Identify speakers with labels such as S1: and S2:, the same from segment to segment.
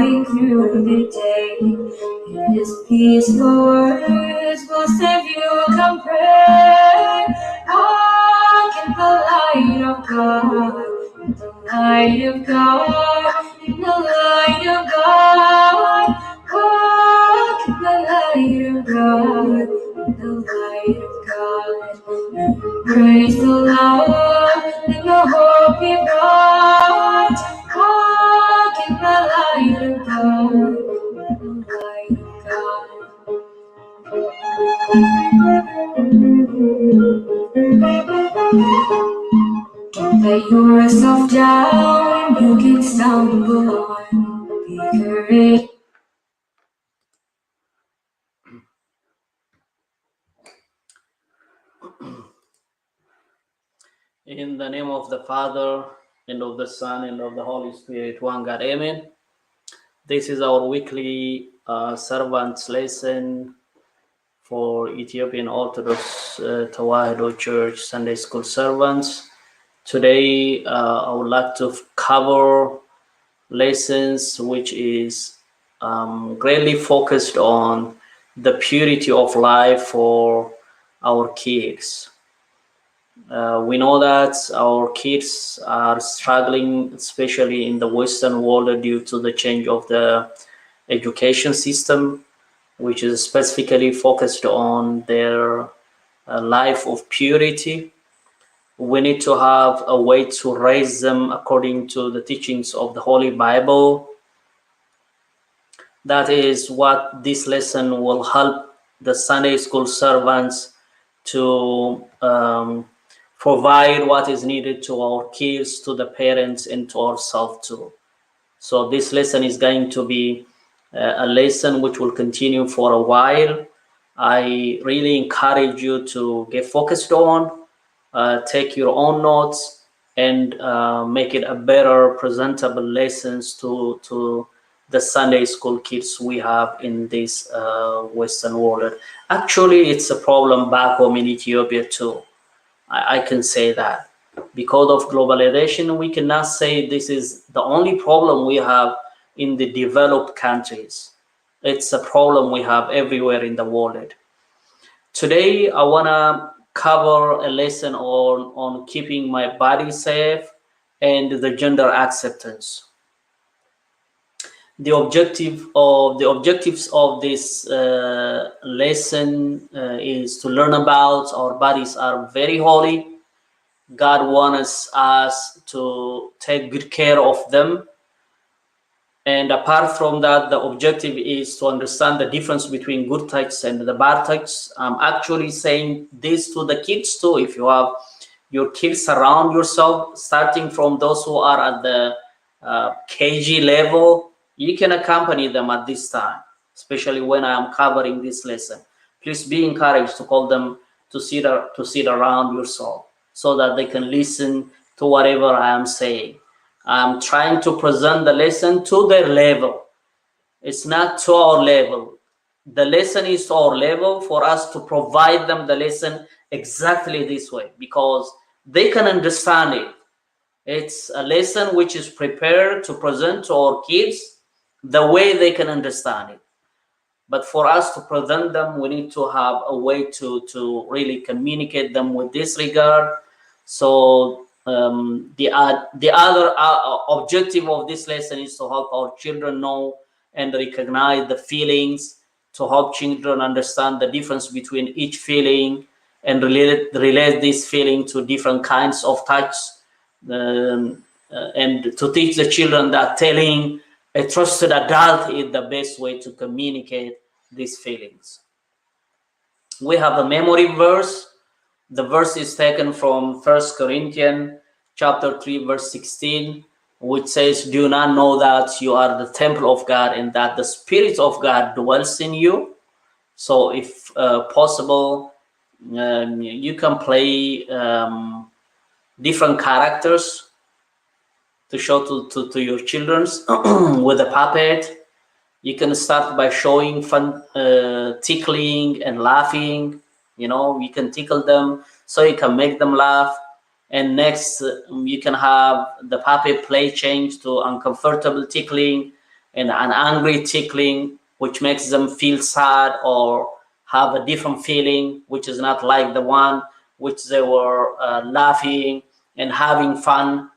S1: guiding through the day. In His peaceful words will save you. Come pray. Walk in the light of God. In the light of God. In the light of God. Walk in the light of God. In the light of God. Praise the Lord in the hope in God. Walk in the light of God. In the light of God. Don't let yourself down. You can stumble on. Be courageous.
S2: In the name of the Father, and of the Son, and of the Holy Spirit, one God, amen. This is our weekly servants lesson for Ethiopian Orthodox Tewahedo Church Sunday School servants. Today, I would like to cover lessons which is greatly focused on the purity of life for our kids. We know that our kids are struggling, especially in the Western world, due to the change of the education system, which is specifically focused on their life of purity. We need to have a way to raise them according to the teachings of the Holy Bible. That is what this lesson will help the Sunday school servants to provide what is needed to our kids, to the parents, and to ourselves too. So this lesson is going to be a lesson which will continue for a while. I really encourage you to get focused on, take your own notes, and make it a better presentable lessons to the Sunday school kids we have in this Western world. Actually, it's a problem back home in Ethiopia too. I can say that. Because of globalization, we cannot say this is the only problem we have in the developed countries. It's a problem we have everywhere in the world. Today, I want to cover a lesson on keeping my body safe and the gender acceptance. The objectives of this lesson is to learn about our bodies are very holy. God wants us to take good care of them. And apart from that, the objective is to understand the difference between good touch and the bad touch. I'm actually saying this to the kids too. If you have your kids around yourself, starting from those who are at the KG level, you can accompany them at this time, especially when I am covering this lesson. Please be encouraged to call them to sit around yourself so that they can listen to whatever I am saying. I'm trying to present the lesson to their level. It's not to our level. The lesson is to our level for us to provide them the lesson exactly this way because they can understand it. It's a lesson which is prepared to present to our kids the way they can understand it. But for us to present them, we need to have a way to really communicate them with this regard. So the other objective of this lesson is to help our children know and recognize the feelings, to help children understand the difference between each feeling and relate this feeling to different kinds of touch, and to teach the children that telling a trusted adult is the best way to communicate these feelings. We have a memory verse. The verse is taken from 1 Corinthians chapter 3, verse 16, which says, "Do not know that you are the temple of God and that the Spirit of God dwells in you?" So if possible, you can play different characters to show to your children with a puppet. You can start by showing fun, tickling and laughing. You know, you can tickle them so you can make them laugh. And next, you can have the puppet play change to uncomfortable tickling. and an angry tickling, which makes them feel sad or have a different feeling, which is not like the one which they were laughing and having fun.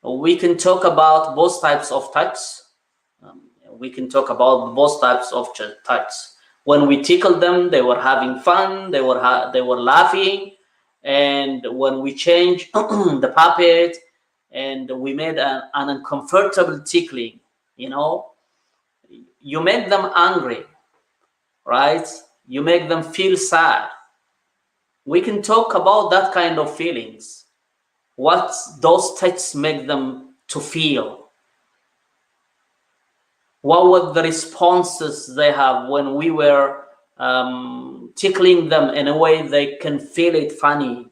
S2: We can talk about both types of touch. We can talk about both types of touch. When we tickled them, they were having fun, they were laughing, and when we changed the puppet and we made an uncomfortable tickling, you know, you make them angry, right? You make them feel sad. We can talk about that kind of feelings. What those touches make them to feel. What were the responses they have when we were tickling them in a way they can feel it funny.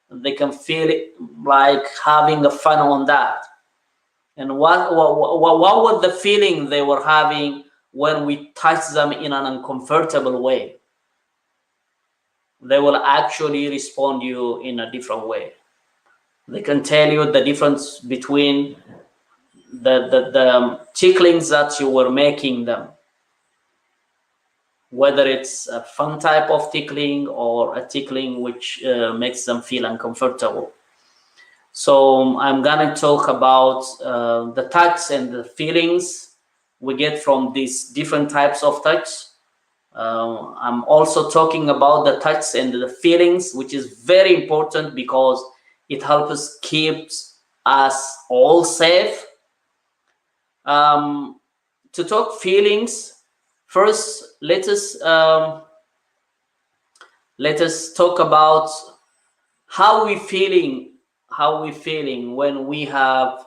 S2: They can feel it like having a fun on that. And what was the feeling they were having when we touch them in an uncomfortable way? They will actually respond you in a different way. They can tell you the difference between the ticklings that you were making them, whether it's a fun type of tickling or a tickling which makes them feel uncomfortable. So I'm gonna talk about the touch and the feelings we get from these different types of touch. I'm also talking about the touch and the feelings, which is very important because it helps us keep us all safe. To talk feelings, first let us talk about how we feeling when we have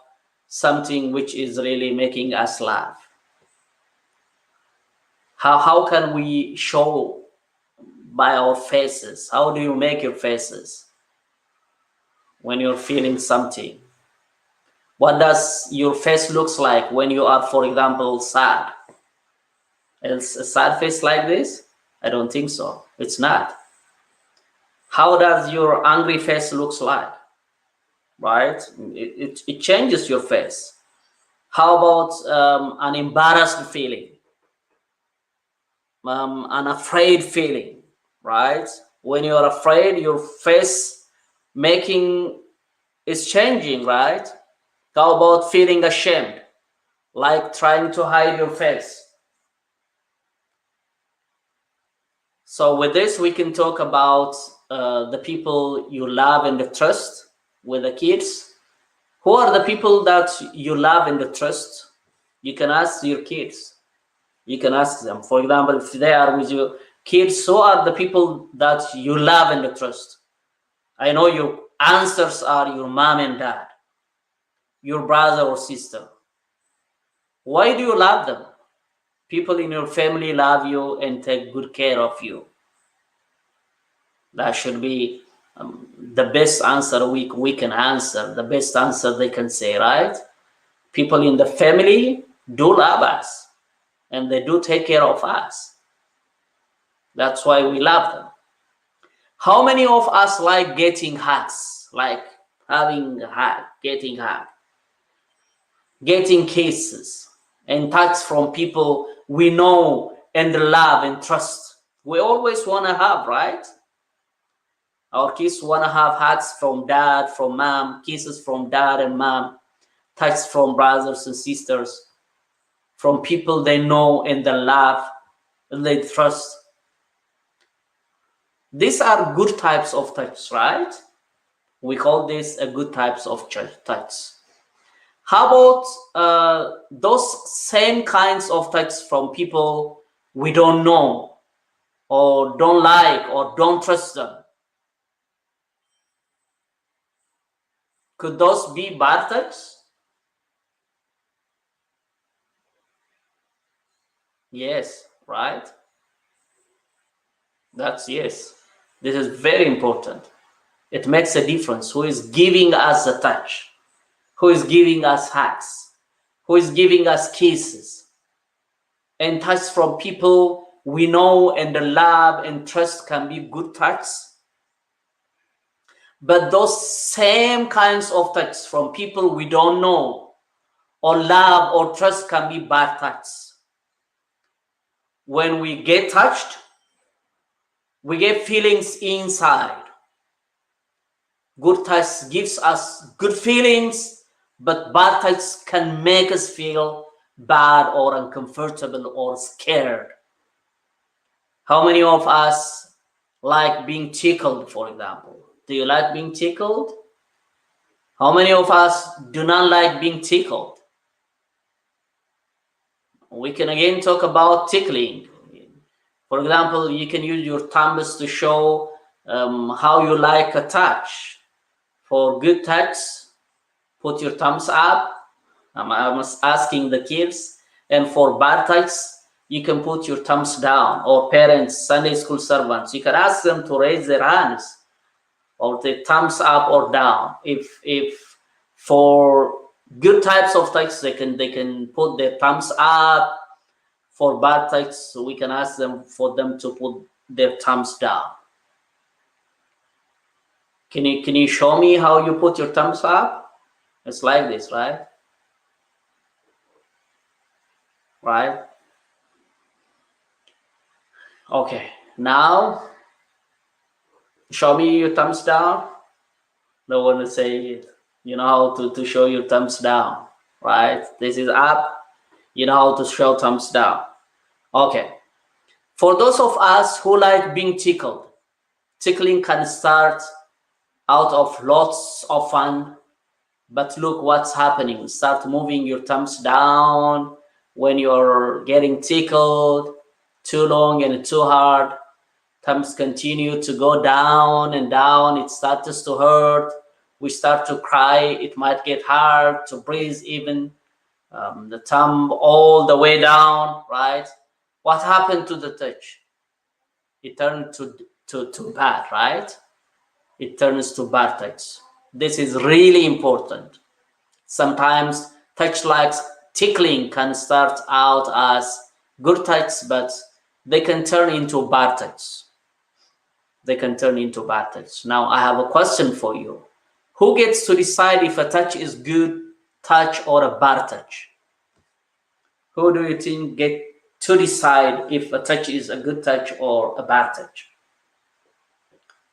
S2: something which is really making us laugh. How can we show by our faces? How do you make your faces when you're feeling something? What does your face looks like when you are, for example, sad? Is a sad face like this? I don't think so. It's not. How does your angry face looks like? Right? It changes your face. How about an embarrassed feeling? An afraid feeling, right? When you're afraid, your face making is changing, right? How about feeling ashamed, like trying to hide your face? So with this, we can talk about the people you love and trust with the kids. Who are the people that you love and trust? You can ask your kids. You can ask them. For example, if they are with your kids, who are the people that you love and trust? I know your answers are your mom and dad, your brother or sister. Why do you love them? People in your family love you and take good care of you. That should be the best answer we can answer, the best answer they can say, right? People in the family do love us and they do take care of us. That's why we love them. How many of us like getting hugs, like having a hug, getting hug, getting kisses and touch from people we know and love and trust? We always want to have, right? Our kids want to have hugs from dad, from mom, kisses from dad and mom, touch from brothers and sisters, from people they know and they love and they trust. These are good types of touch, right? We call this a good types of touch. How about those same kinds of touch from people we don't know or don't like or don't trust them? Could those be bad touch? Yes, right? That's yes. This is very important. It makes a difference. Who is giving us a touch? Who is giving us hugs? Who is giving us kisses? And touch from people we know and love and trust can be good touch. But those same kinds of touch from people we don't know or love or trust can be bad touch. When we get touched, we get feelings inside. Good touch gives us good feelings, but bad touch can make us feel bad or uncomfortable or scared. How many of us like being tickled, for example? Do you like being tickled? How many of us do not like being tickled? We can again talk about tickling. For example, you can use your thumbs to show how you like a touch. For good touch, put your thumbs up. I'm asking the kids. And for bad touch, you can put your thumbs down. Or parents, Sunday school servants, you can ask them to raise their hands or the thumbs up or down. If for good types of touch, they can put their thumbs up. For bad touch, so we can ask them for them to put their thumbs down. Can you show me how you put your thumbs up? It's like this, right? Right? Okay, now show me your thumbs down. No one will say, you know how to show your thumbs down, right? This is up, you know how to show thumbs down. Okay, for those of us who like being tickled, tickling can start out of lots of fun, but look what's happening. Start moving your thumbs down when you're getting tickled too long and too hard. Thumbs continue to go down and down. It starts to hurt. We start to cry. It might get hard to breathe even. The thumb all the way down, right? What happened to the touch? It turned to bad, right? It turns to bad touch. This is really important. Sometimes touch like tickling can start out as good touch, but they can turn into bad touch. They can turn into bad touch. Now I have a question for you. Who gets to decide if a touch is good touch or a bad touch? Who do you think get to decide if a touch is a good touch or a bad touch?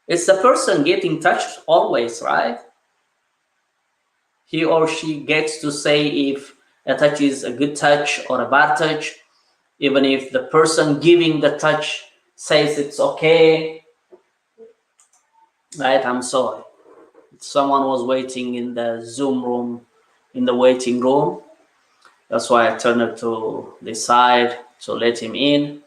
S2: It's the person getting touched always, right? He or she gets to say if a touch is a good touch or a bad touch, even if the person giving the touch says it's okay. Right, I'm sorry. Someone was waiting in the Zoom room, in the waiting room. That's why I turned to the side to let him in.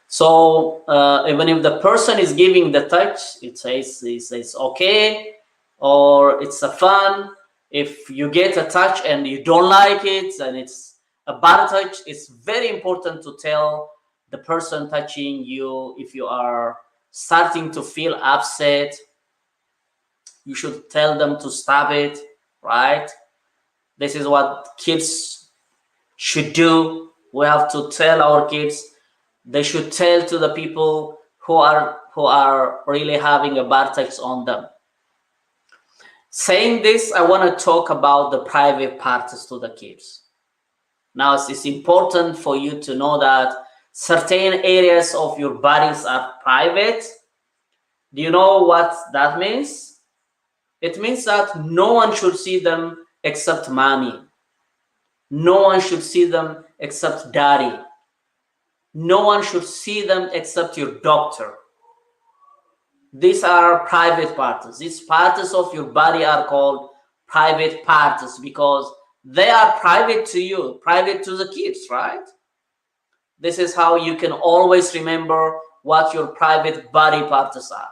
S2: So even if the person is giving the touch, it says okay, or it's a fun. If you get a touch and you don't like it and it's a bad touch, it's very important to tell the person touching you. If you are starting to feel upset, you should tell them to stop it, right? This is what kids should do. We have to tell our kids. They should tell to the people who are really having a bad touch on them. Saying this, I want to talk about the private parts to the kids. Now, it's important for you to know that certain areas of your bodies are private. Do you know what that means? It means that no one should see them except mommy. No one should see them except daddy. No one should see them except your doctor. These are private parts. These parts of your body are called private parts because they are private to you, private to the kids, right? This is how you can always remember what your private body parts are.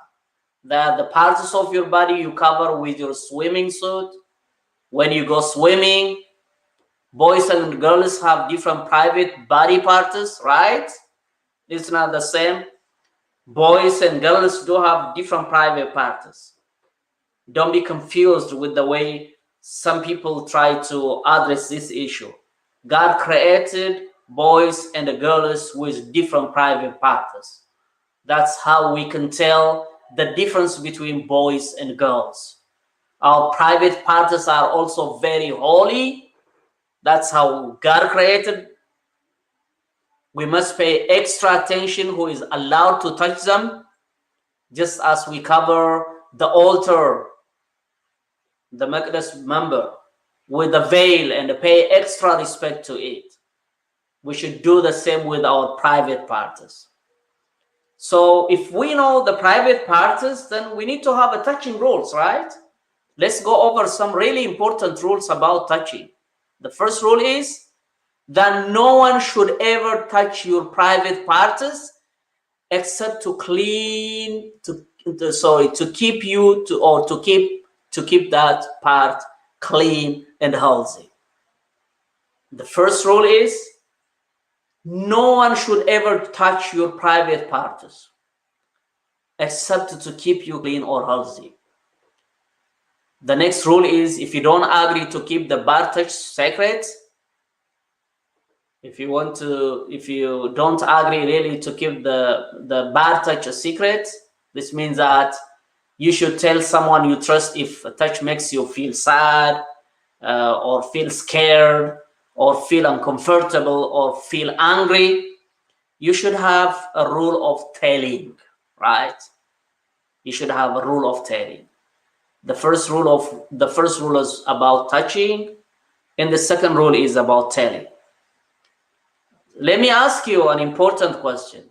S2: They are the parts of your body you cover with your swimming suit. When you go swimming, boys and girls have different private body parts, right? It's not the same. Boys and girls do have different private parts. Don't be confused with the way some people try to address this issue. God created boys and girls with different private parts. That's how we can tell the difference between boys and girls. Our private parts are also very holy. That's how God created. We must pay extra attention who is allowed to touch them, just as we cover the altar, the Maqdas member, with the veil and pay extra respect to it. We should do the same with our private parts. So if we know the private parts, then we need to have a touching rules, right? Let's go over some really important rules about touching. The first rule is that no one should ever touch your private parts except to clean, to keep you to keep that part clean and healthy. The first rule is no one should ever touch your private parts except to keep you clean or healthy. The next rule is if you don't agree to keep the bar touch sacred, if you don't agree really to keep the bar touch a secret, this means that you should tell someone you trust if a touch makes you feel sad or feel scared or feel uncomfortable or feel angry. You should have a rule of telling, right? You should have a rule of telling. The first rule is about touching, and the second rule is about telling. Let me ask you an important question.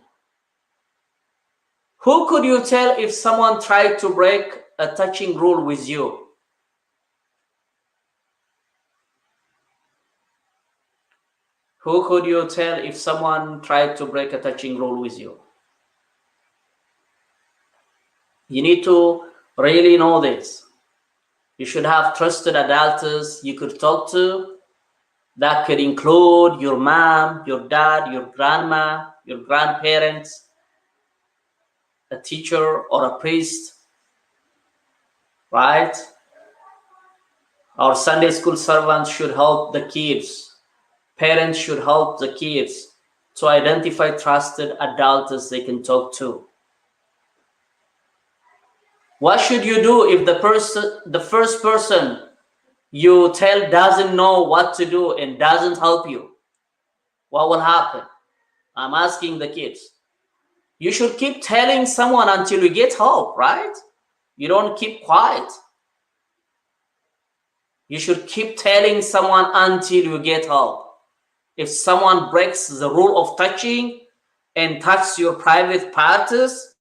S2: Who could you tell if someone tried to break a touching rule with you? Who could you tell if someone tried to break a touching rule with you? You need to really know this. You should have trusted adults you could talk to. That could include your mom, your dad, your grandma, your grandparents, a teacher or a priest, right? Our Sunday school servants should help the kids. Parents should help the kids to identify trusted adults they can talk to. What should you do if the first person you tell doesn't know what to do and doesn't help you? What will happen? I'm asking the kids. You should keep telling someone until you get help, right? You don't keep quiet. You should keep telling someone until you get help. If someone breaks the rule of touching and touches your private parts,